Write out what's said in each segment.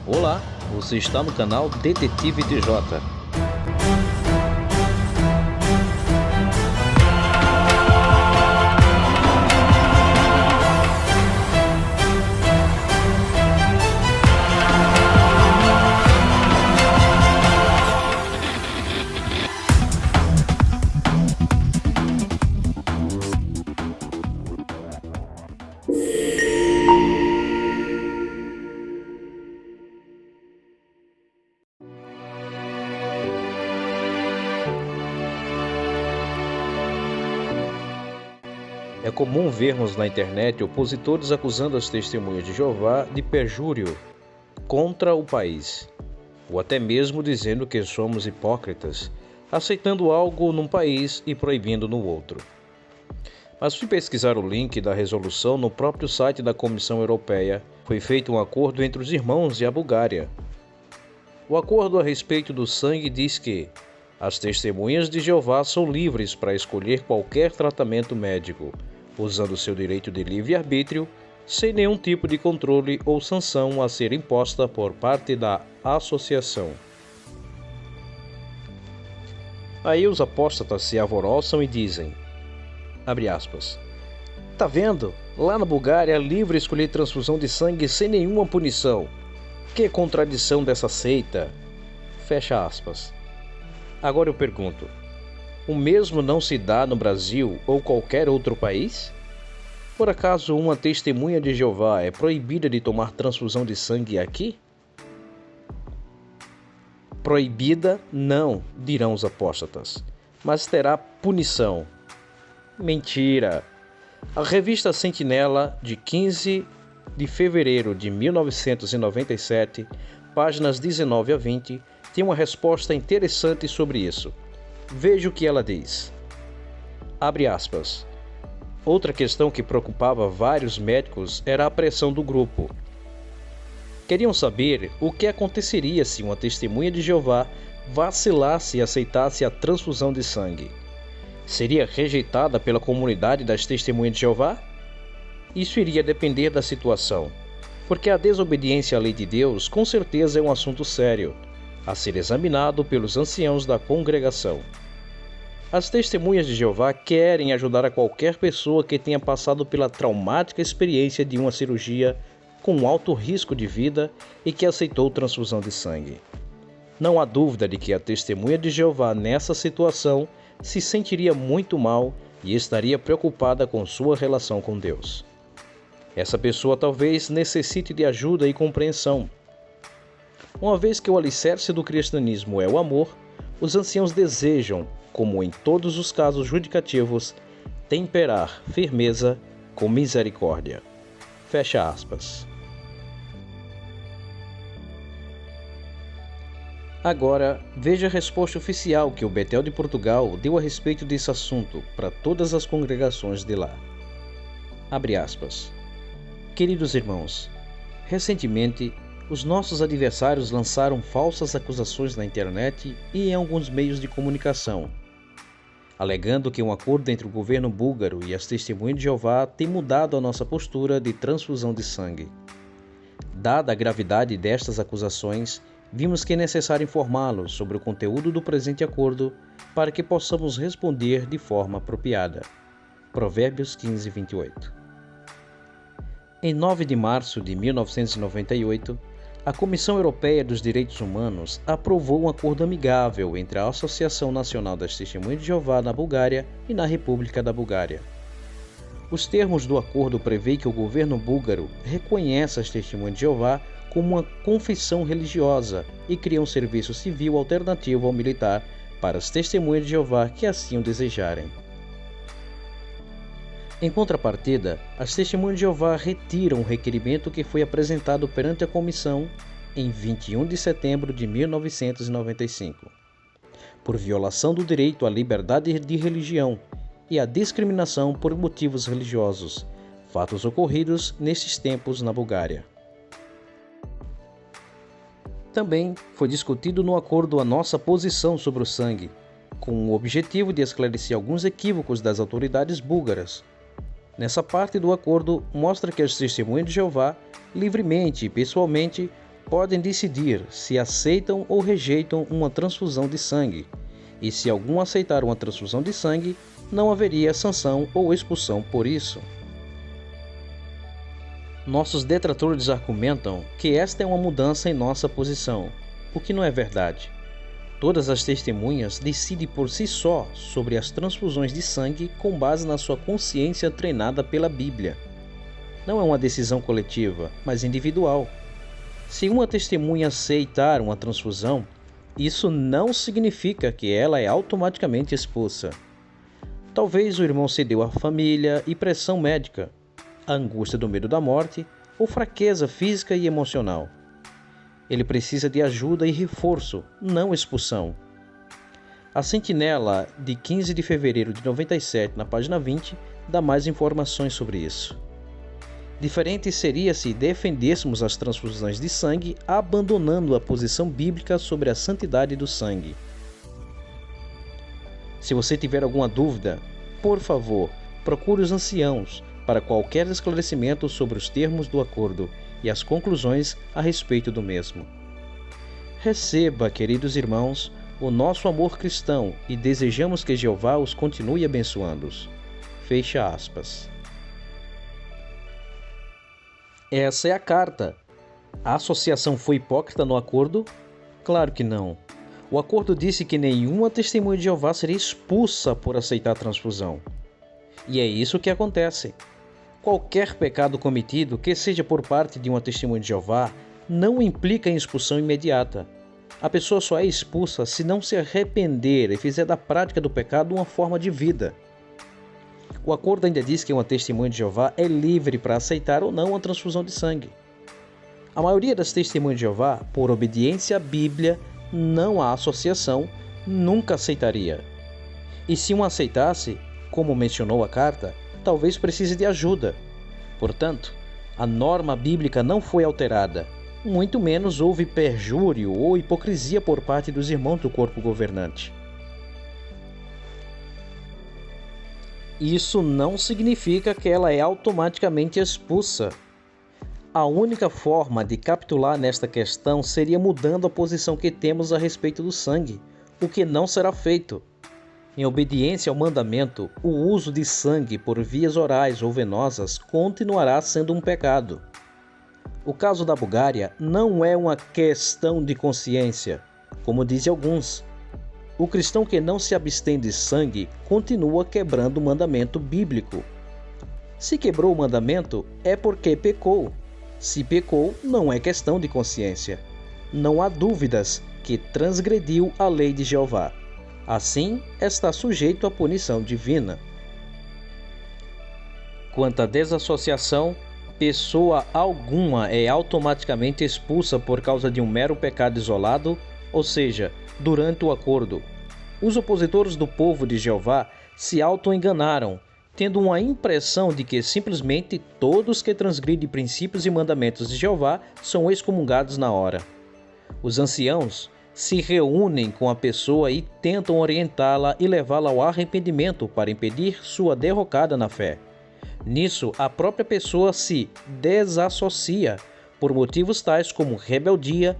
Olá, você está no canal Detetive TJ. É comum vermos na internet opositores acusando as testemunhas de Jeová de perjúrio contra o país, ou até mesmo dizendo que somos hipócritas, aceitando algo num país e proibindo no outro. Mas fui pesquisar o link da resolução no próprio site da Comissão Europeia. Foi feito um acordo entre os irmãos e a Bulgária. O acordo a respeito do sangue diz que as testemunhas de Jeová são livres para escolher qualquer tratamento médico, usando seu direito de livre-arbítrio, sem nenhum tipo de controle ou sanção a ser imposta por parte da associação. Aí os apóstatas se alvoroçam e dizem, abre aspas, tá vendo? Lá na Bulgária é livre escolher transfusão de sangue sem nenhuma punição. Que contradição dessa seita? Fecha aspas. Agora eu pergunto, o mesmo não se dá no Brasil ou qualquer outro país? Por acaso uma testemunha de Jeová é proibida de tomar transfusão de sangue aqui? Proibida não, dirão os apóstatas, mas terá punição. Mentira! A revista Sentinela, de 15 de fevereiro de 1997, páginas 19 a 20, tem uma resposta interessante sobre isso. Veja o que ela diz. Abre aspas. Outra questão que preocupava vários médicos era a pressão do grupo. Queriam saber o que aconteceria se uma testemunha de Jeová vacilasse e aceitasse a transfusão de sangue. Seria rejeitada pela comunidade das testemunhas de Jeová? Isso iria depender da situação, porque a desobediência à lei de Deus com certeza é um assunto sério, a ser examinado pelos anciãos da congregação. As testemunhas de Jeová querem ajudar a qualquer pessoa que tenha passado pela traumática experiência de uma cirurgia com alto risco de vida e que aceitou transfusão de sangue. Não há dúvida de que a testemunha de Jeová nessa situação se sentiria muito mal e estaria preocupada com sua relação com Deus. Essa pessoa talvez necessite de ajuda e compreensão. Uma vez que o alicerce do cristianismo é o amor, os anciãos desejam, como em todos os casos judicativos, temperar firmeza com misericórdia. Fecha aspas. Agora, veja a resposta oficial que o Betel de Portugal deu a respeito desse assunto para todas as congregações de lá. Abre aspas. Queridos irmãos, recentemente, os nossos adversários lançaram falsas acusações na internet e em alguns meios de comunicação, alegando que um acordo entre o governo búlgaro e as testemunhas de Jeová tem mudado a nossa postura de transfusão de sangue. Dada a gravidade destas acusações, vimos que é necessário informá-los sobre o conteúdo do presente acordo para que possamos responder de forma apropriada. Provérbios 15, 28. Em 9 de março de 1998, a Comissão Europeia dos Direitos Humanos aprovou um acordo amigável entre a Associação Nacional das Testemunhas de Jeová na Bulgária e na República da Bulgária. Os termos do acordo prevêem que o governo búlgaro reconhece as Testemunhas de Jeová como uma confissão religiosa e cria um serviço civil alternativo ao militar para as Testemunhas de Jeová que assim o desejarem. Em contrapartida, as Testemunhas de Jeová retiram o requerimento que foi apresentado perante a comissão em 21 de setembro de 1995, por violação do direito à liberdade de religião e à discriminação por motivos religiosos, fatos ocorridos nesses tempos na Bulgária. Também foi discutido no acordo a nossa posição sobre o sangue, com o objetivo de esclarecer alguns equívocos das autoridades búlgaras. Nessa parte do acordo, mostra que as testemunhas de Jeová, livremente e pessoalmente, podem decidir se aceitam ou rejeitam uma transfusão de sangue, e se algum aceitar uma transfusão de sangue, não haveria sanção ou expulsão por isso. Nossos detratores argumentam que esta é uma mudança em nossa posição, o que não é verdade. Todas as testemunhas decidem por si só sobre as transfusões de sangue com base na sua consciência treinada pela Bíblia. Não é uma decisão coletiva, mas individual. Se uma testemunha aceitar uma transfusão, isso não significa que ela é automaticamente expulsa. Talvez o irmão cedeu à família e pressão médica, a angústia do medo da morte ou fraqueza física e emocional. Ele precisa de ajuda e reforço, não expulsão. A Sentinela de 15 de fevereiro de 97, na página 20, dá mais informações sobre isso. Diferente seria se defendêssemos as transfusões de sangue abandonando a posição bíblica sobre a santidade do sangue. Se você tiver alguma dúvida, por favor, procure os anciãos para qualquer esclarecimento sobre os termos do acordo e as conclusões a respeito do mesmo. Receba, queridos irmãos, o nosso amor cristão e desejamos que Jeová os continue abençoando. Fecha aspas. Essa é a carta. A associação foi hipócrita no acordo? Claro que não. O acordo disse que nenhuma testemunha de Jeová seria expulsa por aceitar a transfusão. E é isso que acontece. Qualquer pecado cometido, que seja por parte de uma testemunha de Jeová, não implica em expulsão imediata. A pessoa só é expulsa se não se arrepender e fizer da prática do pecado uma forma de vida. O acordo ainda diz que uma testemunha de Jeová é livre para aceitar ou não a transfusão de sangue. A maioria das testemunhas de Jeová, por obediência à Bíblia, não à associação, nunca aceitaria. E se uma aceitasse, como mencionou a carta, talvez precise de ajuda. Portanto, a norma bíblica não foi alterada, muito menos houve perjúrio ou hipocrisia por parte dos irmãos do corpo governante. Isso não significa que ela é automaticamente expulsa. A única forma de capitular nesta questão seria mudando a posição que temos a respeito do sangue, o que não será feito. Em obediência ao mandamento, o uso de sangue por vias orais ou venosas continuará sendo um pecado. O caso da Bulgária não é uma questão de consciência, como dizem alguns. O cristão que não se abstém de sangue continua quebrando o mandamento bíblico. Se quebrou o mandamento, é porque pecou. Se pecou, não é questão de consciência. Não há dúvidas que transgrediu a lei de Jeová. Assim, está sujeito à punição divina. Quanto à desassociação, pessoa alguma é automaticamente expulsa por causa de um mero pecado isolado, ou seja, durante o acordo. Os opositores do povo de Jeová se auto-enganaram, tendo uma impressão de que simplesmente todos que transgridem princípios e mandamentos de Jeová são excomungados na hora. Os anciãos se reúnem com a pessoa e tentam orientá-la e levá-la ao arrependimento para impedir sua derrocada na fé. Nisso, a própria pessoa se desassocia por motivos tais como rebeldia,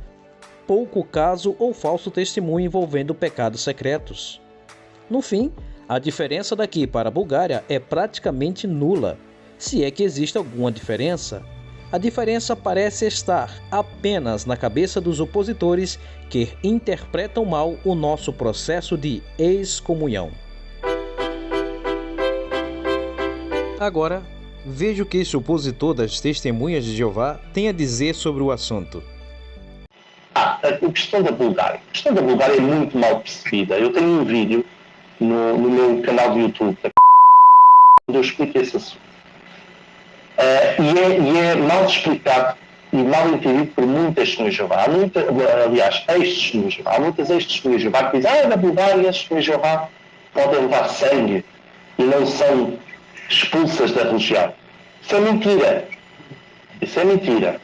pouco caso ou falso testemunho envolvendo pecados secretos. No fim, a diferença daqui para a Bulgária é praticamente nula, se é que existe alguma diferença. A diferença parece estar apenas na cabeça dos opositores que interpretam mal o nosso processo de excomunhão. Agora, veja o que esse opositor das testemunhas de Jeová tem a dizer sobre o assunto. A questão da Bulgária. A questão da Bulgária é muito mal percebida. Eu tenho um vídeo no meu canal do YouTube onde eu explico esse assunto. E é mal explicado e mal entendido por muitas testemunhas de Jeová. Aliás, ex-testemunhas de Jeová. Há muitas ex-testemunhas de Jeová que dizem na Bulgária as testemunhas de Jeová podem levar sangue e não são expulsas da religião. Isso é mentira. Isso é mentira.